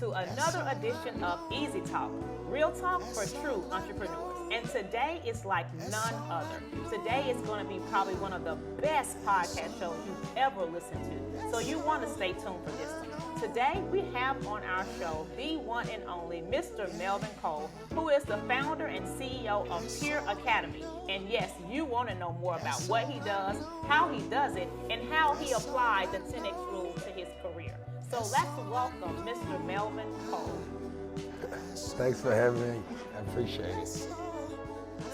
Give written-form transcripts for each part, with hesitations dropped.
to another edition of Easy Talk, real talk for true entrepreneurs. And today is like none other. Today is going to be probably one of the best podcast shows you've ever listened to. So you want to stay tuned for this one. Today we have on our show the one and only Mr. Melvin Cole, who is the founder and CEO of Peer Academy. And yes, you want to know more about what he does, how he does it, and how he applied the 10X rule to his career. So let's welcome Mr. Melvin Cole. Thanks for having me. I appreciate it.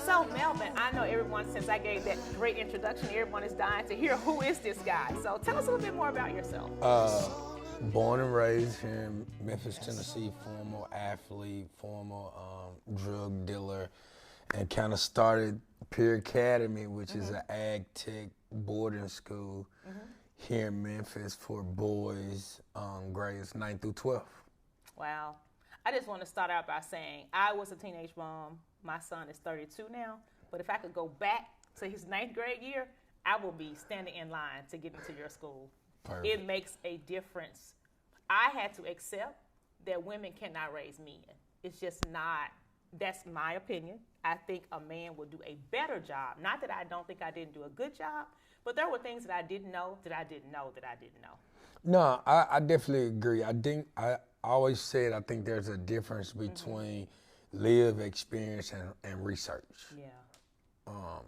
So Melvin, I know everyone, since I gave that great introduction, everyone is dying to hear who is this guy. So tell us a little bit more about yourself. Born and raised here in Memphis, Tennessee, former athlete, former drug dealer, and kind of started Peer Academy, which is an ag tech boarding school here in Memphis for boys grades 9 through 12. Wow. I just want to start out by saying I was a teenage mom. My son is 32 now, but if I could go back to his 9th grade year, I will be standing in line to get into your school. Perfect. It makes a difference. I had to accept that women cannot raise men. It's just not, that's my opinion. I think a man will do a better job. Not that I don't think I didn't do a good job, but there were things that I didn't know that I didn't know that I didn't know. No, I definitely agree. I always said I think there's a difference between live experience and research. Yeah.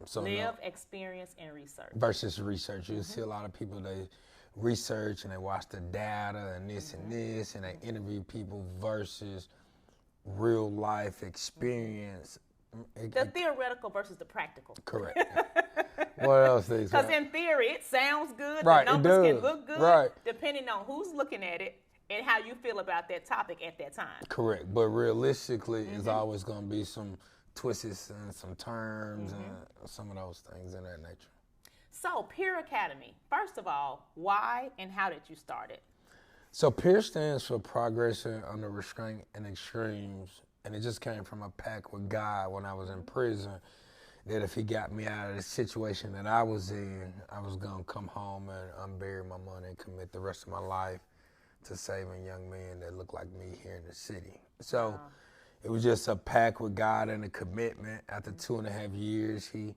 So Live, experience, and research. Versus research. You see a lot of people, they research and they watch the data and this and this, and they interview people versus real life experience. The theoretical versus the practical. Correct. What else they say? Because in theory, it sounds good. Right, the it numbers can does. look good, Right. depending on who's looking at it and how you feel about that topic at that time. Correct. But realistically, it's always going to be some twists and some terms and some of those things in that nature. So, Peer Academy. First of all, why and how did you start it? So PEER stands for Progression Under Restraint and Extremes, and it just came from a pact with God when I was in prison, that if he got me out of the situation that I was in, I was gonna come home and unbury my money and commit the rest of my life to saving young men that look like me here in the city. So it was just a pact with God and a commitment. After 2.5 years, he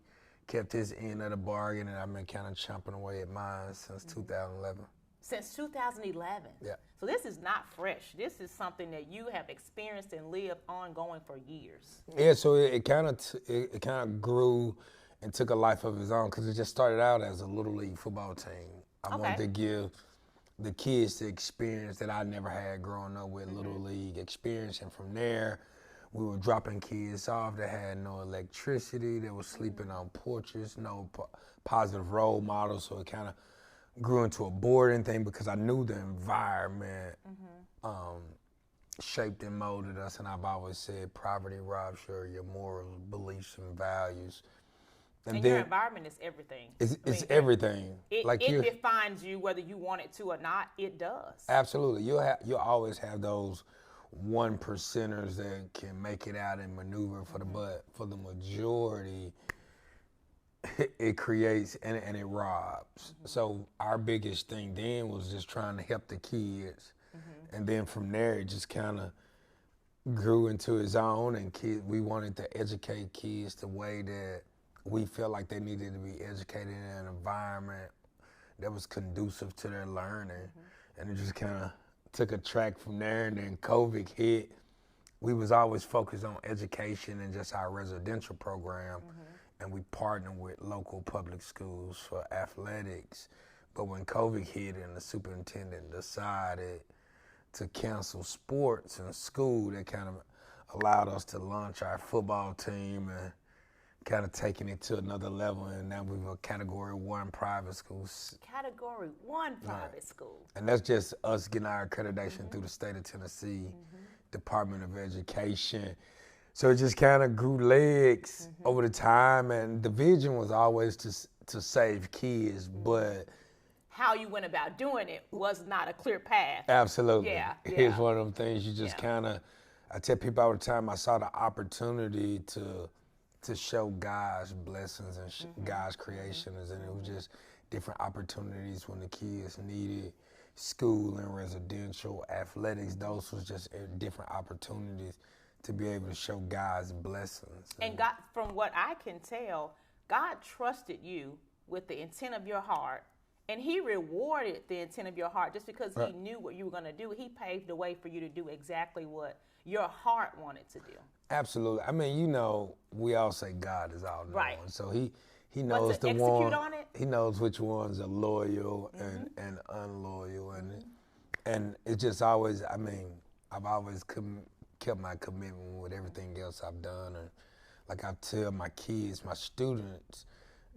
kept his end of the bargain, and I've been kind of chomping away at mine since 2011. Since 2011. Yeah. So this is not fresh. This is something that you have experienced and lived ongoing for years. Yeah, so it kind of grew and took a life of its own, because it just started out as a little league football team. I wanted to give the kids the experience that I never had growing up with little league experience, and from there, we were dropping kids off that had no electricity, that was sleeping on porches, no positive role models, so it kind of grew into a boarding thing because I knew the environment shaped and molded us, and I've always said poverty robs your morals, beliefs, and values. And your environment is everything. It's everything. It defines you whether you want it to or not. It does. Absolutely. You'll always have those 1%ers that can make it out and maneuver but for the majority, it creates and it robs. So our biggest thing then was just trying to help the kids. And then from there, it just kind of grew into its own, and we wanted to educate kids the way that we felt like they needed to be educated in an environment that was conducive to their learning. And it just kind of took a track from there, and then COVID hit. We was always focused on education and just our residential program. And we partnered with local public schools for athletics. But when COVID hit and the superintendent decided to cancel sports in school, that kind of allowed us to launch our football team and kind of taking it to another level. And now we were Category 1 private schools. Category 1 private school. And that's just us getting our accreditation through the state of Tennessee, Department of Education. So it just kind of grew legs over the time, and the vision was always to save kids, but how you went about doing it was not a clear path. Absolutely. Yeah. It's one of them things you just kind of, I tell people all the time, I saw the opportunity to show God's blessings and God's creations, and it was just different opportunities when the kids needed school and residential, athletics. Those was just different opportunities to be able to show God's blessings. And God, from what I can tell, God trusted you with the intent of your heart, and he rewarded the intent of your heart just because he knew what you were going to do. He paved the way for you to do exactly what your heart wanted to do. Absolutely. I mean, you know, we all say God is all knowing. Right. So he knows the execute one. on it? He knows which ones are loyal and unloyal, and it's just always. I mean, I've always kept my commitment with everything else I've done, and like I tell my kids, my students,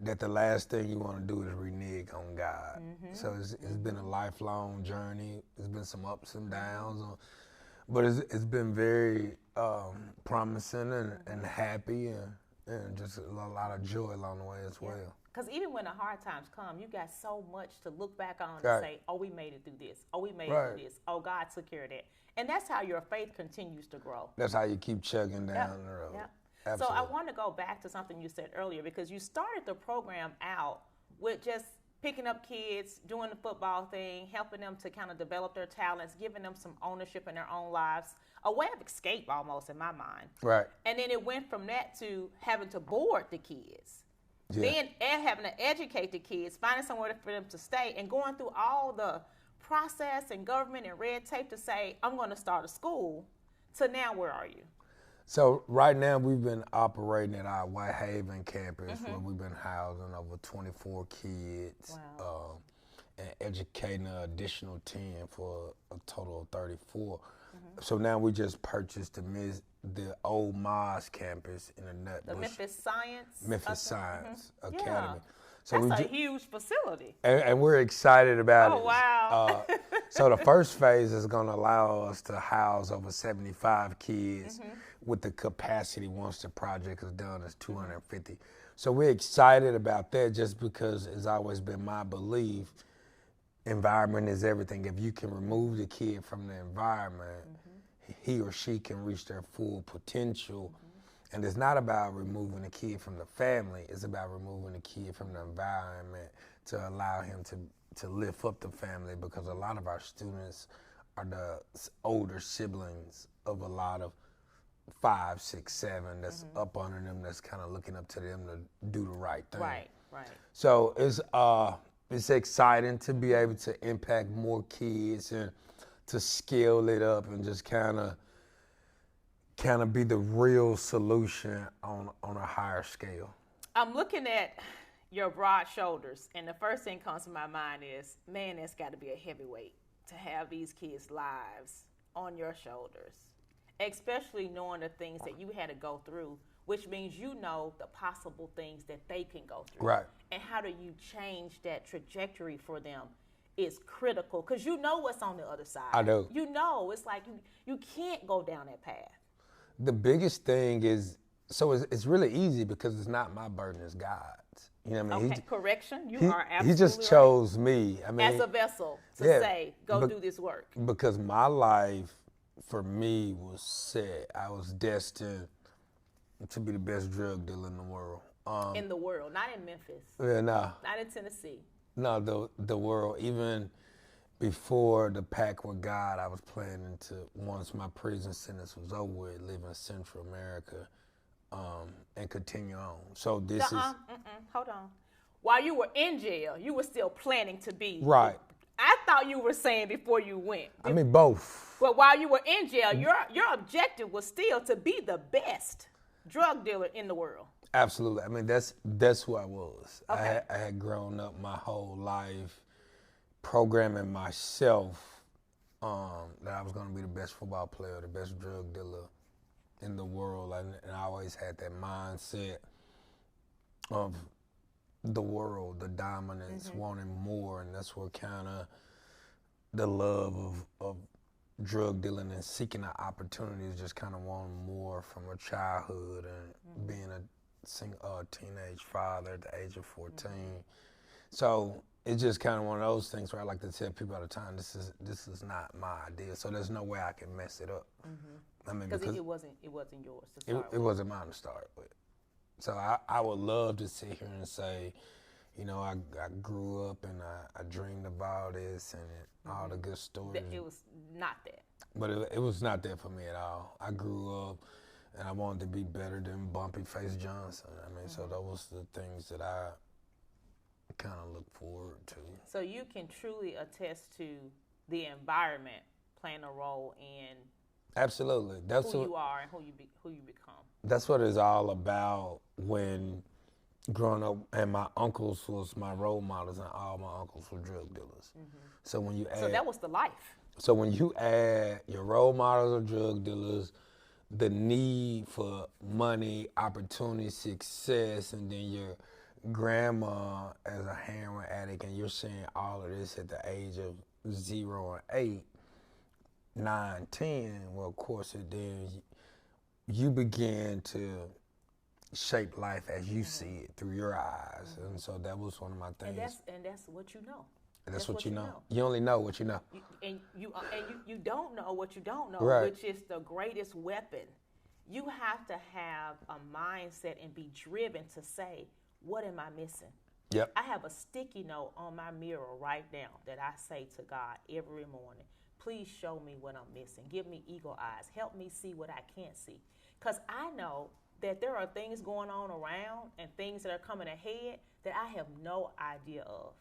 that the last thing you want to do is renege on God. So it's been a lifelong journey. There's been some ups and downs, but it's been very promising and happy and just a lot of joy along the way as well. Because even when the hard times come, you got so much to look back on Right. and say, oh, we made it through this. Oh, we made it through this. Oh, God took care of that. And that's how your faith continues to grow. That's how you keep chugging down the road. Yep. Absolutely. So I want to go back to something you said earlier, because you started the program out with just picking up kids, doing the football thing, helping them to kind of develop their talents, giving them some ownership in their own lives, a way of escape almost in my mind. Right. And then it went from that to having to board the kids. Yeah. Then having to educate the kids, finding somewhere for them to stay, and going through all the process and government and red tape to say, I'm going to start a school. So now where are you? So right now we've been operating at our Whitehaven campus where we've been housing over 24 kids and educating an additional 10 for a total of 34. So now we just purchased the old Mars campus in the Nutbush. The Memphis Science Academy. Yeah. So That's a huge facility. And we're excited about it. Oh, wow. So the first phase is going to allow us to house over 75 kids with the capacity, once the project is done, is 250. So we're excited about that just because it's always been my belief, environment is everything. If you can remove the kid from the environment, he or she can reach their full potential. And it's not about removing the kid from the family, it's about removing the kid from the environment to allow him to lift up the family, because a lot of our students are the older siblings of a lot of 5, 6, 7 that's up under them, that's kind of looking up to them to do the right thing. Right. So it's exciting to be able to impact more kids and to scale it up and just kind of be the real solution on a higher scale. I'm looking at your broad shoulders, and the first thing comes to my mind is, man, that's got to be a heavyweight to have these kids' lives on your shoulders, especially knowing the things that you had to go through, which means you know the possible things that they can go through. Right. And how do you change that trajectory for them is critical, because you know what's on the other side. I do. You know, it's like you can't go down that path. The biggest thing is, so it's really easy because it's not my burden, it's God's. You know what I mean? Okay, correction. You are absolutely He just right. chose me. I mean, As a vessel to say, go do this work. Because my life, for me, was set. I was destined to be the best drug dealer in the world. In the world, not in Memphis. Yeah, no. Not in Tennessee. No, the world. Even before the pact with God, I was planning to, once my prison sentence was over with, live in Central America and continue on. So this is... Hold on. While you were in jail, you were still planning to be... Right. I thought you were saying before you went. I mean, both. But while you were in jail, your objective was still to be the best drug dealer in the world. Absolutely. I mean, that's who I was. Okay. I had grown up my whole life programming myself that I was going to be the best football player, the best drug dealer in the world. And I always had that mindset of the world, the dominance, wanting more. And that's where kind of the love of drug dealing and seeking the opportunities, just kind of wanting more from a childhood and being a teenage father at the age of 14. So it's just kind of one of those things where I like to tell people all the time, this is not my idea. So there's no way I can mess it up. I mean, because it wasn't yours to start it wasn't mine to start with. So I would love to sit here and say, you know, I grew up and I dreamed about this and all the good stories. It was not that. But it was not that for me at all. I grew up and I wanted to be better than Bumpy Face Johnson. I mean, so those was the things that I kind of look forward to. So you can truly attest to the environment playing a role in Absolutely. That's who you are and who you become. That's what it's all about. When growing up, and my uncles was my role models, and all my uncles were drug dealers. So when you add, So that was the life. so when you add your role models are drug dealers, the need for money, opportunity, success, and then your grandma as a heroin addict, and you're seeing all of this at the age of 0 and 8, 9, 10, well, of course, then you begin to shape life as you see it through your eyes. And so that was one of my things. And that's what you know. That's what you know. You only know what you know. You don't know what you don't know, Right. which is the greatest weapon. You have to have a mindset and be driven to say, what am I missing? Yep. I have a sticky note on my mirror right now that I say to God every morning, please show me what I'm missing. Give me eagle eyes. Help me see what I can't see. Because I know that there are things going on around and things that are coming ahead that I have no idea of.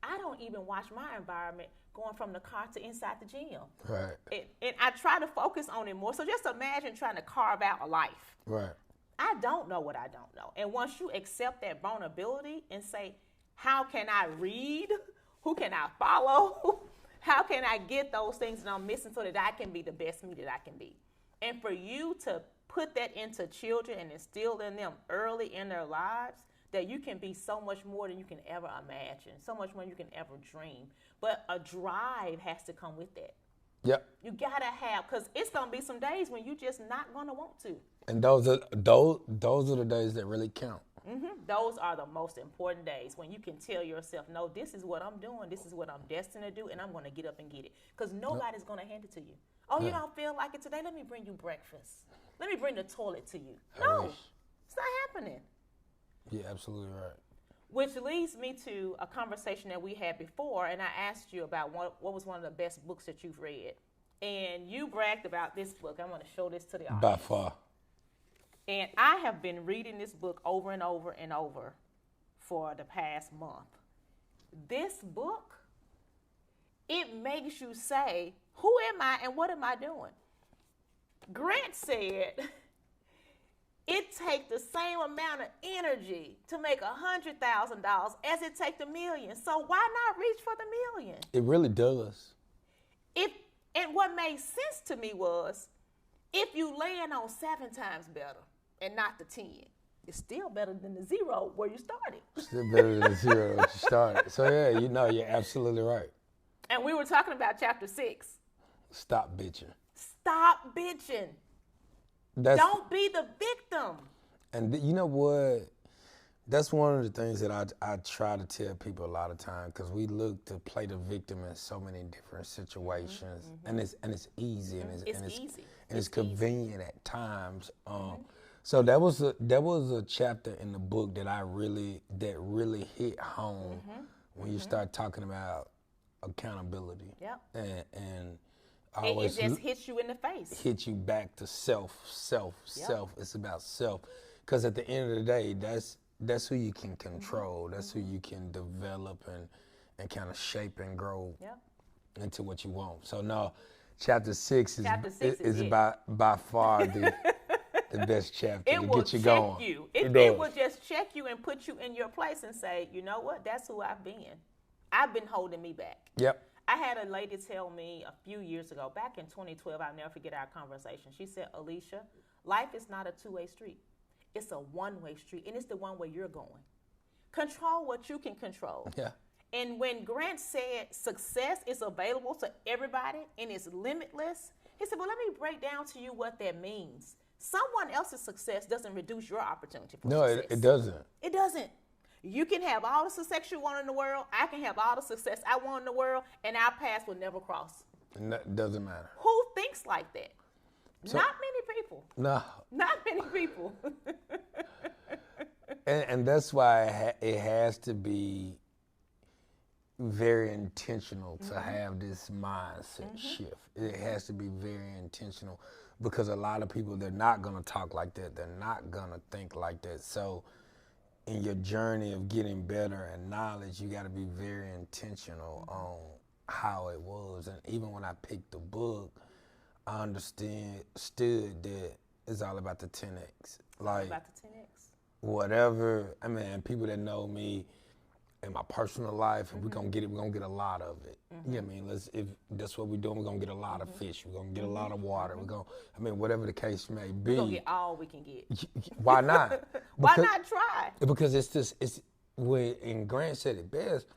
I don't even watch my environment going from the car to inside the gym. Right. And I try to focus on it more. So just imagine trying to carve out a life. Right. I don't know what I don't know. And once you accept that vulnerability and say, how can I read? Who can I follow? How can I get those things that I'm missing so that I can be the best me that I can be? And for you to put that into children and instill in them early in their lives, that you can be so much more than you can ever imagine, so much more than you can ever dream. But a drive has to come with that. Yep. You gotta have, because it's gonna be some days when you just not gonna want to. And those are the days that really count. Those are the most important days when you can tell yourself, no, this is what I'm doing, this is what I'm destined to do, and I'm gonna get up and get it. Because nobody's gonna hand it to you. Oh, you don't feel like it today? Let me bring you breakfast. Let me bring the toilet to you. No, it's not happening. You're absolutely right. Which leads me to a conversation that we had before, and I asked you about what was one of the best books that you've read. And you bragged about this book. I'm going to show this to the audience. By far. And I have been reading this book over and over and over for the past month. This book, it makes you say, who am I and what am I doing? Grant said, it takes the same amount of energy to make $100,000 as it takes $1 million. So why not reach for the $1 million? It really does. And what made sense to me was, if you land on 7 times better and not the 10, it's still better than the 0 where you started. Still better than the 0 that you started. So yeah, you're absolutely right. And we were talking about chapter 6. Stop bitching. Stop bitching. Don't be the victim. And you know what? That's one of the things that I try to tell people a lot of times, because we look to play the victim in so many different situations, and it's easy and it's convenient at times. So that was a chapter in the book that really hit home when you start talking about accountability. Yep. And it just hits you in the face. Hit you back to self. It's about self, because at the end of the day, that's who you can control. That's who you can develop and kind of shape and grow into what you want. So no, chapter 6 is by far the best chapter to get you going. It will just check you and put you in your place and say, you know what? That's who I've been. I've been holding me back. Yep. I had a lady tell me a few years ago, back in 2012, I'll never forget our conversation. She said, Alicia, life is not a two-way street. It's a one-way street, and it's the one way you're going. Control what you can control. Yeah. And when Grant said success is available to everybody and it's limitless, he said, well, let me break down to you what that means. Someone else's success doesn't reduce your opportunity for success. No, it doesn't. It doesn't. You can have all the success you want in the world. I can have all the success I want in the world, and our paths will never cross. It doesn't matter. Who thinks like that? Not many people. No. Not many people. And that's why it has to be very intentional to have this mindset shift. It has to be very intentional because a lot of people, they're not going to talk like that. They're not going to think like that. So in your journey of getting better and knowledge, you got to be very intentional on how it was. And even when I picked the book, I understood that it's all about the 10X. Like, about the 10X. Whatever, I mean, people that know me in my personal life, and we're gonna get a lot of it. You know what I mean? If that's what we're doing, we're gonna get a lot of fish, we're gonna get a lot of water, whatever the case may be. We're gonna get all we can get. Why not? Why not try? Because when Grant said it best,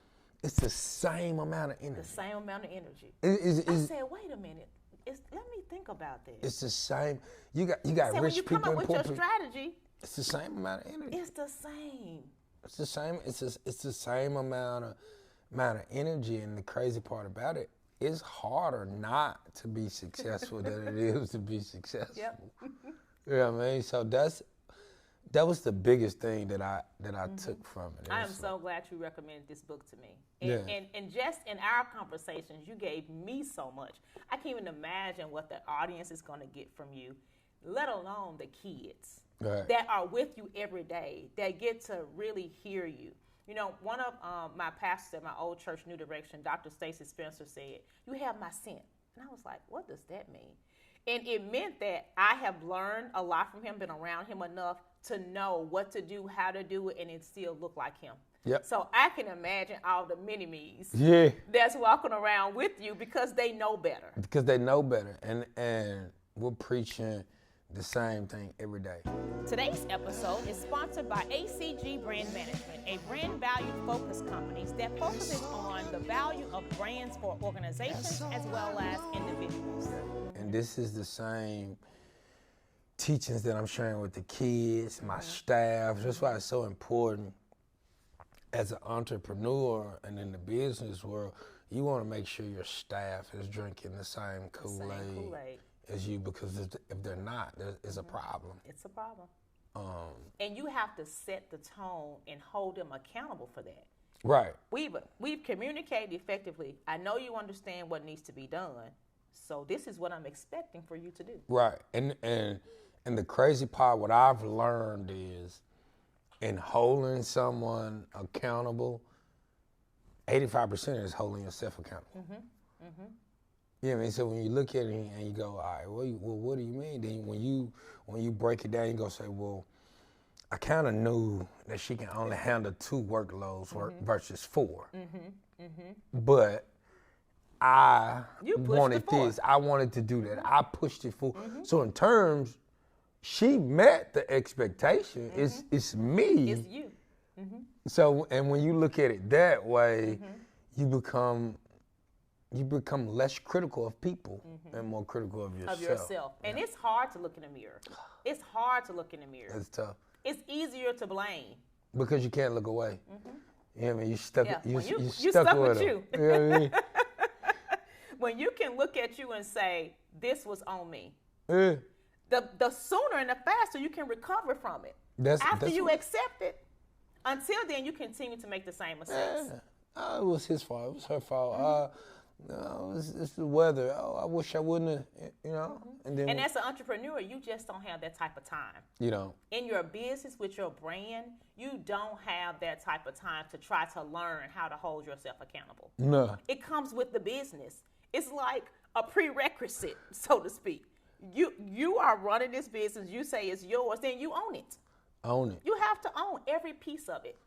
it's the same amount of energy. The same amount of energy. I said, wait a minute. Let me think about this. It's the same. You got rich people and poor people. When you come up with your strategy, it's the same amount of energy. It's the same. It's the same. It's the same amount of energy. And the crazy part about it, it's harder not to be successful than it is to be successful. Yep. You know what I mean? So that was the biggest thing that I took from it. I am so glad you recommended this book to me. And just in our conversations, you gave me so much. I can't even imagine what the audience is going to get from you, let alone the kids that are with you every day, that get to really hear you. You know, one of my pastors at my old church, New Direction, Dr. Stacy Spencer, said, "You have my scent." And I was like, what does that mean? And it meant that I have learned a lot from him, been around him enough to know what to do, how to do it, and it still look like him. Yep. So I can imagine all the mini-me's that's walking around with you because they know better. Because they know better. And we're preaching the same thing every day. Today's episode is sponsored by ACG Brand Management, a brand value-focused company that focuses on the value of brands for organizations as well as individuals. And this is the same teachings that I'm sharing with the kids, my staff. That's why it's so important as an entrepreneur and in the business world, you want to make sure your staff is drinking the same Kool-Aid as you, because if they're not, it's a problem. It's a problem. And you have to set the tone and hold them accountable for that. Right. We've communicated effectively. I know you understand what needs to be done, so this is what I'm expecting for you to do. Right. And the crazy part, what I've learned is, in holding someone accountable, 85% is holding yourself accountable. You know what I mean? So when you look at it and you go, all right, well, what do you mean? Then when you break it down, you go say, well, I kind of knew that she can only handle 2 workloads versus 4. But I wanted this. I wanted to do that. I pushed it forward. So in terms, she met the expectation. It's me. It's you. So, and when you look at it that way, you become less critical of people and more critical of yourself. And it's hard to look in the mirror. It's hard to look in the mirror. It's tough. It's easier to blame. Because you can't look away. You know what I mean? You stuck stuck with you. You know what I mean? When you can look at you and say, this was on me. Yeah. The sooner and the faster you can recover from it. After you accept it. Until then, you continue to make the same mistakes. It was his fault. It was her fault. No, it's the weather. Oh, I wish I wouldn't have, you know. And as an entrepreneur, you just don't have that type of time. You don't. In your business, with your brand, you don't have that type of time to try to learn how to hold yourself accountable. No. It comes with the business. It's like a prerequisite, so to speak. You are running this business. You say it's yours, then you own it. Own it. You have to own every piece of it.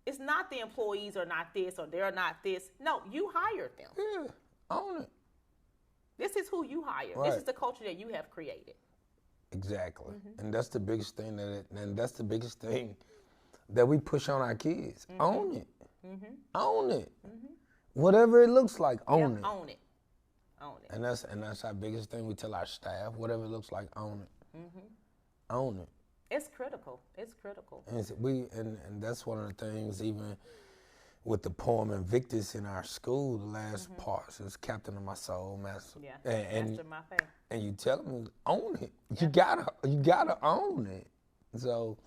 It's not the employees are not this or they're not this. No, you hired them. Yeah, own it. This is who you hired. Right. This is the culture that you have created. Exactly. And that's the biggest thing that we push on our kids. Own it. Own it. Whatever it looks like, own it. Own it. Own it. And that's our biggest thing we tell our staff. Whatever it looks like, own it. Own it. It's critical. It's critical. And that's one of the things, even with the poem Invictus in our school, the last part is Captain of my soul, master. Yeah, and master of my faith. And you tell them, own it. You gotta own it. So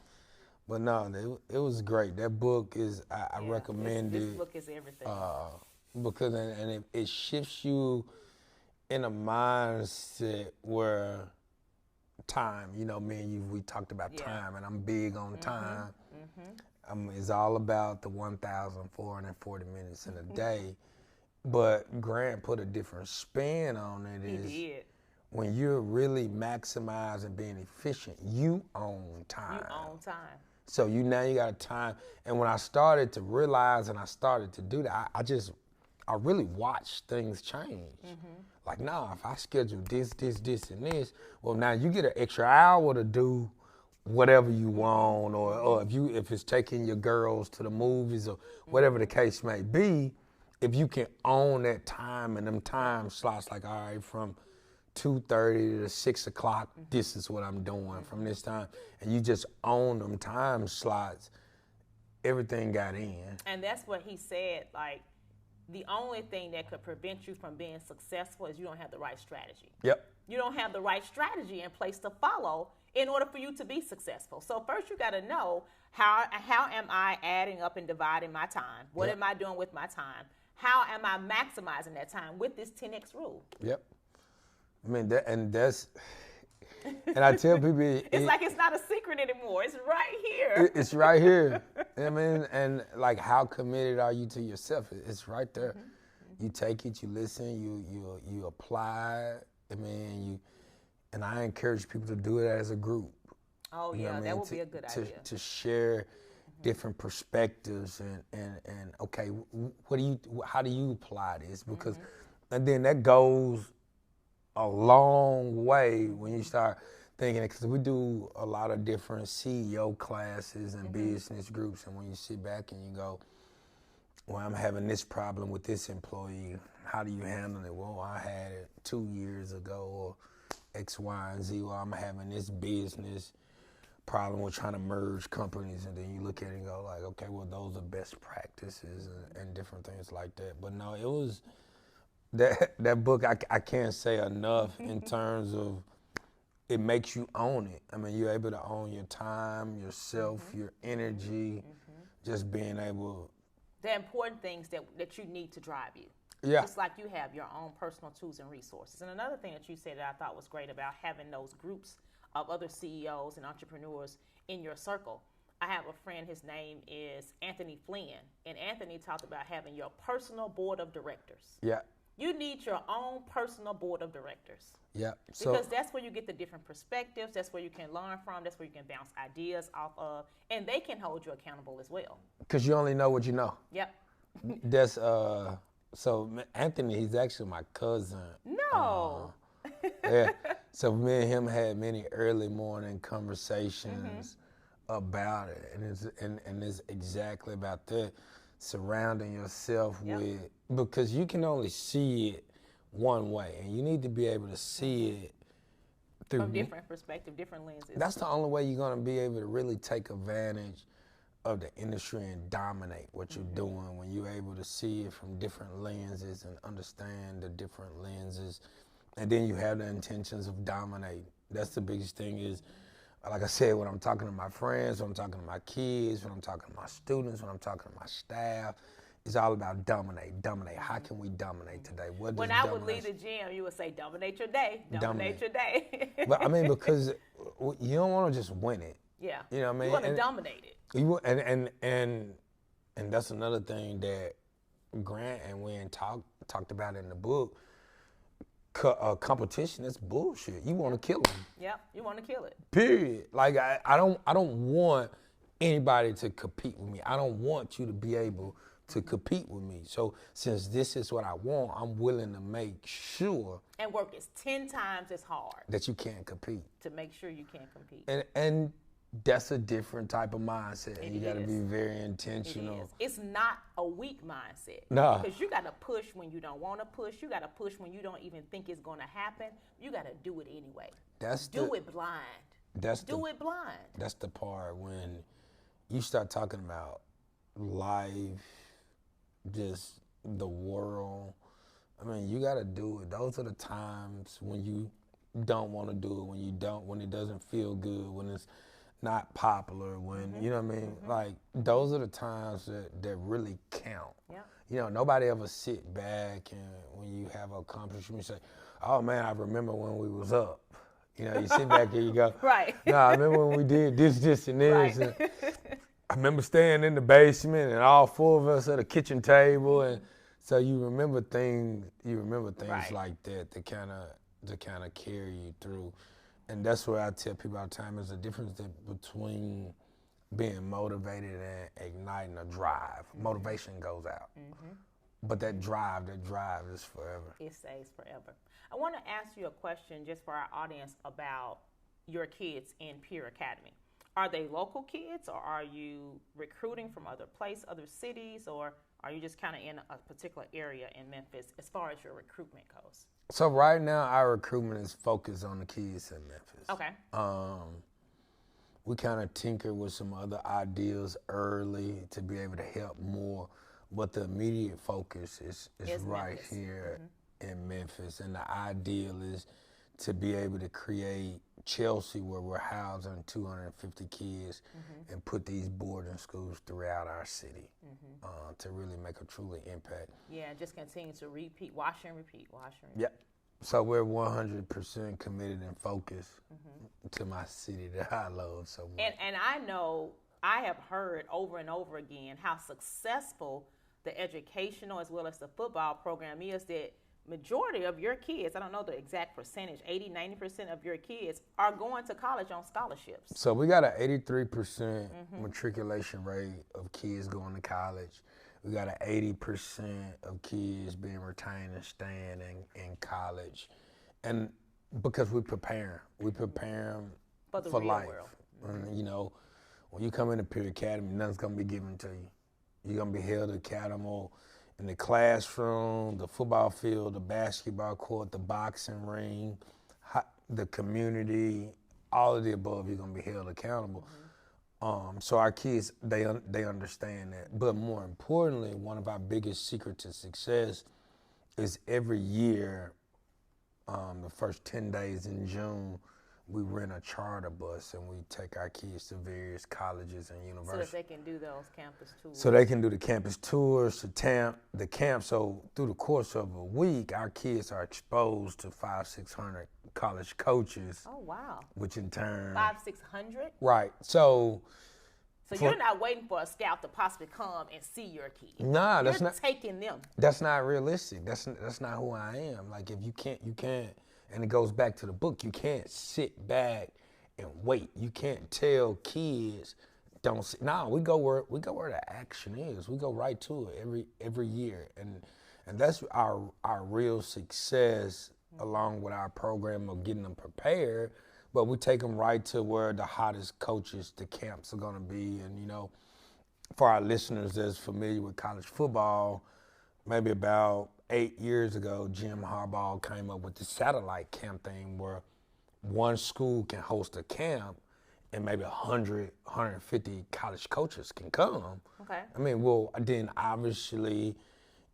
But no, it was great. That book is, I Yeah, recommend this it book is everything. because it shifts you in a mindset where time, me and you, we talked about Yeah. time, and I'm big on time. It's all about the 1,440 minutes in a day. But Grant put a different spin on it. He did. When you're really maximizing being efficient, you own time. You own time. So now you got time. And when I started to realize and I started to do that, I really watched things change. Like, nah, if I schedule this, and this, well, now you get an extra hour to do whatever you want, or if it's taking your girls to the movies or whatever the case may be, if you can own that time and them time slots, like, all right, from 2:30 to 6 o'clock, this is what I'm doing from this time, and you just own them time slots, everything got in. And that's what he said, like, the only thing that could prevent you from being successful is you don't have the right strategy. Yep. You don't have the right strategy in place to follow in order for you to be successful. So first you got to know, how am I adding up and dividing my time? What am I doing with my time? How am I maximizing that time with this 10X rule? Yep. I mean, and I tell people, it's like it's not a secret anymore. It's right here. It's right here. I mean, and like, how committed are you to yourself? It's right there. You take it, you listen, you apply. I mean, and I encourage people to do it as a group. Oh, yeah, that would be a good idea. To share different perspectives and okay, how do you apply this? Because, and then that goes a long way when you start thinking, because we do a lot of different CEO classes and business groups, and when you sit back and you go, well, I'm having this problem with this employee, how do you handle it? Well, I had it 2 years ago, or X, Y, and Z. Well, I'm having this business problem with trying to merge companies, and then you look at it and go like, okay, well, those are best practices and different things like that. But no, it was that book, I can't say enough in terms of, it makes you own it. I mean, you're able to own your time, yourself, your energy, just being able. The important things that you need to drive you. Yeah. Just like you have your own personal tools and resources. And another thing that you said that I thought was great about having those groups of other CEOs and entrepreneurs in your circle. I have a friend, his name is Anthony Flynn, and Anthony talked about having your personal board of directors. Yeah. You need your own personal board of directors. Yeah. Because that's where you get the different perspectives. That's where you can learn from. That's where you can bounce ideas off of. And they can hold you accountable as well. Because you only know what you know. Yep. That's, so Anthony, he's actually my cousin. No. Yeah. So me and him had many early morning conversations about it. And it's exactly about that. Surrounding yourself with, because you can only see it one way, and you need to be able to see it through from different perspectives, different lenses. That's the only way you're going to be able to really take advantage of the industry and dominate what you're doing, when you're able to see it from different lenses and understand the different lenses, and then you have the intentions of dominating. That's the biggest thing is, like I said, when I'm talking to my friends, when I'm talking to my kids, when I'm talking to my students, when I'm talking to my staff, it's all about dominate. How can we dominate today? When I would leave the gym, you would say, dominate your day. Dominate your day. But I mean, because you don't want to just win it. Yeah. You know what I mean? You want to dominate it. And that's another thing that Grant and Wynn talked about in the book. Competition, that's bullshit. You want to kill them. Yep, you want to kill it. Period. Like I don't want anybody to compete with me. I don't want you to be able to compete with me. So since this is what I want, I'm willing to make sure and work is 10 times as hard that you can't compete. To make sure you can't compete. And that's a different type of mindset. You got to be very intentional. It is. It's not a weak mindset. No. Because you got to push when you don't want to push. You got to push when you don't even think it's going to happen. You got to do it anyway. Do it blind. Do it blind. That's the part when you start talking about life, just the world. I mean, you got to do it. Those are the times when you don't want to do it, when it doesn't feel good, when it's not popular, when, you know what I mean? Like, those are the times that really count. Yeah. You know, nobody ever sit back and when you have an accomplishment, you say, oh man, I remember when we was up. You know, you sit back and you go, Right. no, I remember when we did this, and this. Right. And I remember staying in the basement and all four of us at a kitchen table. And so you remember things Right. like that kind of carry you through. And that's what I tell people all the time, is the difference between being motivated and igniting a drive. Motivation goes out. But that drive is forever. It stays forever. I want to ask you a question just for our audience about your kids in Peer Academy. Are they local kids, or are you recruiting from other cities, or are you just kind of in a particular area in Memphis as far as your recruitment goes? So right now our recruitment is focused on the kids in Memphis. Okay. We kind of tinker with some other ideas early to be able to help more, but the immediate focus is right Memphis. here in Memphis. And the ideal is to be able to create Chelsea, where we're housing 250 kids, and put these boarding schools throughout our city to really make a truly impact. Yeah, just continue to repeat, wash and repeat. Yep. So we're 100% committed and focused to my city that I love so much. And I know, I have heard over and over again how successful the educational as well as the football program is, that majority of your kids, I don't know the exact percentage, 80-90% of your kids are going to college on scholarships. So we got an 83% matriculation rate of kids going to college. We got an 80% of kids being retained and staying in college. And because we prepare them for real life. world. And, you know, when you come into Peer Academy, nothing's gonna be given to you. You're gonna be held accountable in the classroom, the football field, the basketball court, the boxing ring, the community, all of the above. You're gonna be held accountable. So our kids, they understand that. But more importantly, one of our biggest secrets to success is every year, the first 10 days in June, we rent a charter bus and we take our kids to various colleges and universities. So that they can do those campus tours. So they can do the campus tours, the camp. So through the course of a week, our kids are exposed to 500-600 college coaches. Oh, wow. Which in turn. 500-600? Right. So you're not waiting for a scout to possibly come and see your kid. Nah, that's you're not taking them. That's not realistic. That's not who I am. Like, if you can't. And it goes back to the book. You can't sit back and wait. You can't tell kids don't sit. No, we go where the action is. We go right to it every year, and that's our real success, along with our program of getting them prepared. But we take them right to where the hottest coaches, the camps are going to be. And, you know, for our listeners that's familiar with college football, maybe about 8 years ago, Jim Harbaugh came up with the satellite camp thing, where one school can host a camp and maybe 100, 150 college coaches can come. Okay. I mean, well, then obviously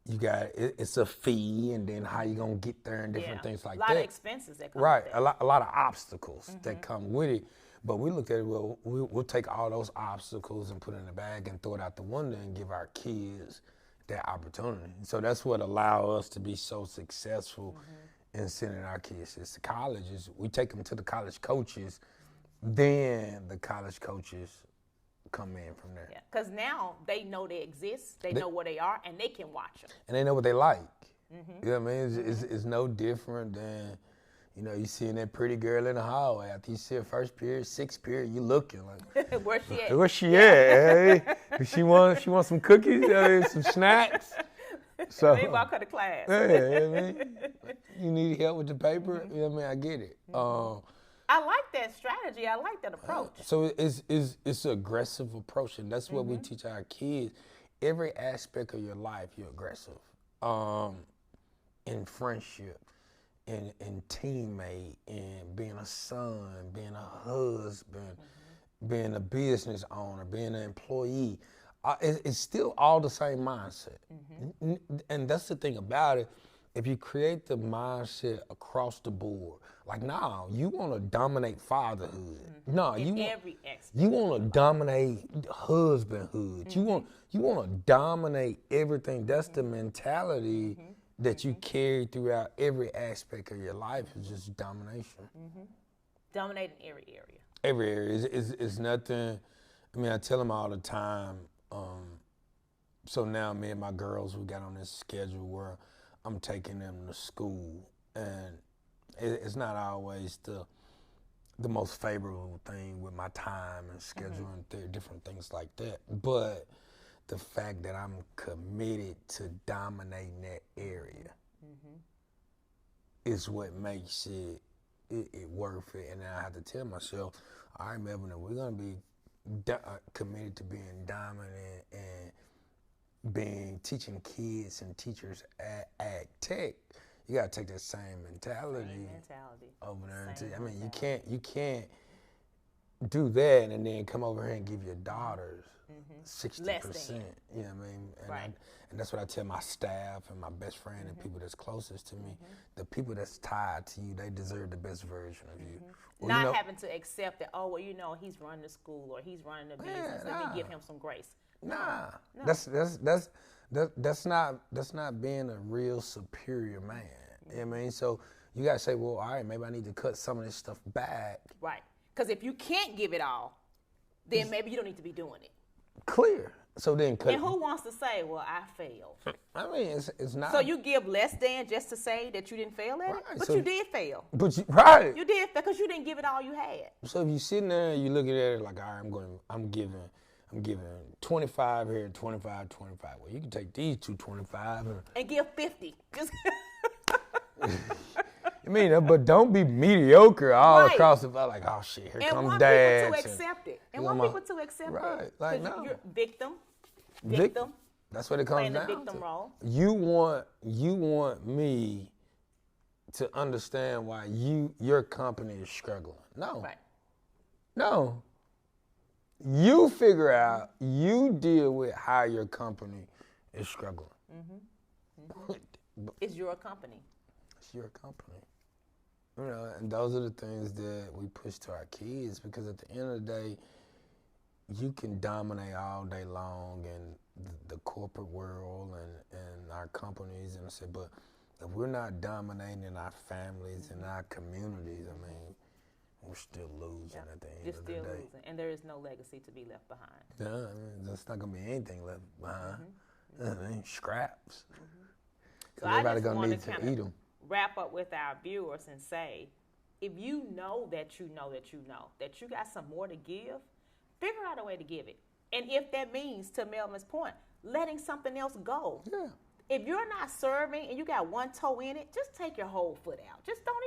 it's a fee, and then how you gonna get there and different things like that. A lot of expenses that come right, with that. A lot of obstacles that come with it. But we looked at it, well, we'll take all those obstacles and put it in a bag and throw it out the window and give our kids that opportunity. So that's what allowed us to be so successful in sending our kids to colleges. We take them to the college coaches, then the college coaches come in from there. Yeah, because now they know they exist, they know where they are, and they can watch them. And they know what they like. You know what I mean? It's no different than, you know, you seeing that pretty girl in the hallway. After you see her first period, sixth period, you looking like, where's she at? Where's she at? Hey? She want some cookies, some snacks. So Maybe walk her to class. Yeah, I mean, you need help with the paper. You know what I mean? I get it. I like that strategy. I like that approach. So it's an aggressive approach, and that's what we teach our kids. Every aspect of your life, you're aggressive. In friendship, in teammate, in being a son, being a husband, being a business owner, being an employee. It's still all the same mindset. And that's the thing about it. if you create the mindset across the board, like, nah, you want to dominate fatherhood. No, In every aspect. you want to dominate husbandhood. You want to dominate everything. That's the mentality that you carry throughout every aspect of your life. Is just domination. Dominate in every area. Every area is nothing. I mean, I tell them all the time. So now me and my girls, we got on this schedule where I'm taking them to school, and it's not always the most favorable thing with my time and schedule and different things like that. But the fact that I'm committed to dominating that area is what makes it worth it. And then I have to tell myself, all right, Melvin, we're gonna be committed to being dominant and teaching kids and teachers at ag tech. You gotta take that same mentality over there. I mean, you can't do that and then come over here and give your daughters 60%. You know what I mean? And that's what I tell my staff and my best friend and people that's closest to me. The people that's tied to you, they deserve the best version of you. Or, Not having to accept that, oh, well, he's running the school or he's running the business. Let me give him some grace. No. That's not being a real superior man. You know what I mean? So you gotta say, well, all right, maybe I need to cut some of this stuff back. Right. Because if you can't give it all, then maybe you don't need to be doing it. Clear. So then cut. And who wants to say, well, I failed? I mean, it's not. So you give less than just to say that you didn't fail at it? But you did fail. Right. You did because you didn't give it all you had. So if you're sitting there and you're looking at it like, all right, I'm giving 25 here, 25. Well, you can take these 225 and give 50. I mean, but don't be mediocre all across the like, oh shit, here comes dad. And want people to accept it. And want people to accept it. Right, like no. You're victim. That's what it comes down to. Playing the victim role. You want me to understand why your company is struggling. No. Right. No. You figure out, you deal with how your company is struggling. It's your company. It's your company. And those are the things that we push to our kids, because at the end of the day, you can dominate all day long in the corporate world and our companies, and I said, but if we're not dominating in our families and our communities, I mean, we're still losing at the end of the day. You're still losing, and there is no legacy to be left behind. Yeah, I mean, there's not going to be anything left behind. I mean, scraps. So everybody going to need to eat them. Wrap up with our viewers and say, if you know that you got some more to give, figure out a way to give it. And if that means, to Melvin's point, letting something else go. Yeah. If you're not serving and you got one toe in it, just take your whole foot out. Just don't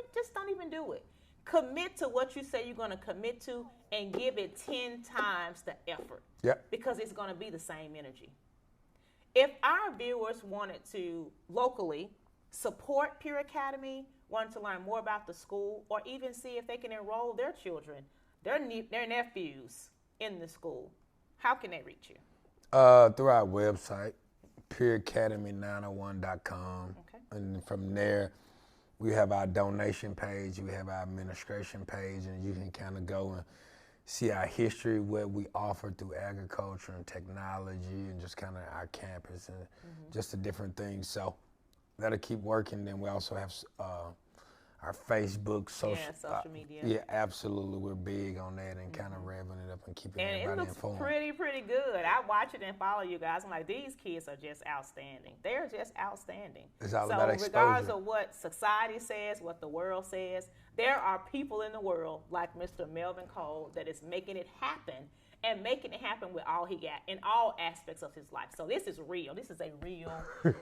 even do it. Commit to what you say you're going to commit to and give it 10 times the effort. Yep. Because it's going to be the same energy. If our viewers wanted to locally support Pure Academy, wanted to learn more about the school, or even see if they can enroll their children, their nephews in the school, how can they reach you? Through our website, pureacademy901.com. Okay. And from there, we have our donation page, we have our administration page, and you can kind of go and see our history, what we offer through agriculture and technology, and just kind of our campus and just the different things. So that'll keep working. Then we also have our Facebook, social media. Yeah, absolutely. We're big on that and kind of revving it up and keeping everybody informed. And it looks pretty good. I watch it and follow you guys. I'm like, these kids are just outstanding. They're just outstanding. It's all about exposure. Regardless of what society says, what the world says, there are people in the world like Mr. Melvin Cole that is making it happen, and making it happen with all he got in all aspects of his life. So this is real. This is a real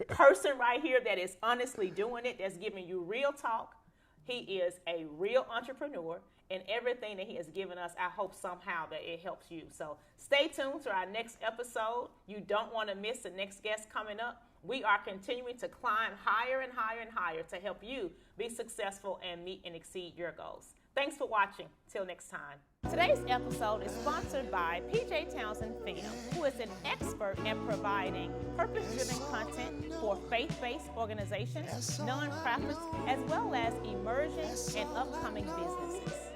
person right here that is honestly doing it, that's giving you real talk. He is a real entrepreneur, and everything that he has given us, I hope somehow that it helps you. So stay tuned to our next episode. You don't want to miss the next guest coming up. We are continuing to climb higher and higher and higher to help you be successful and meet and exceed your goals. Thanks for watching. Till next time. Today's episode is sponsored by PJ Townsend Film, who is an expert at providing purpose-driven content for faith-based organizations, nonprofits, as well as emerging and upcoming businesses.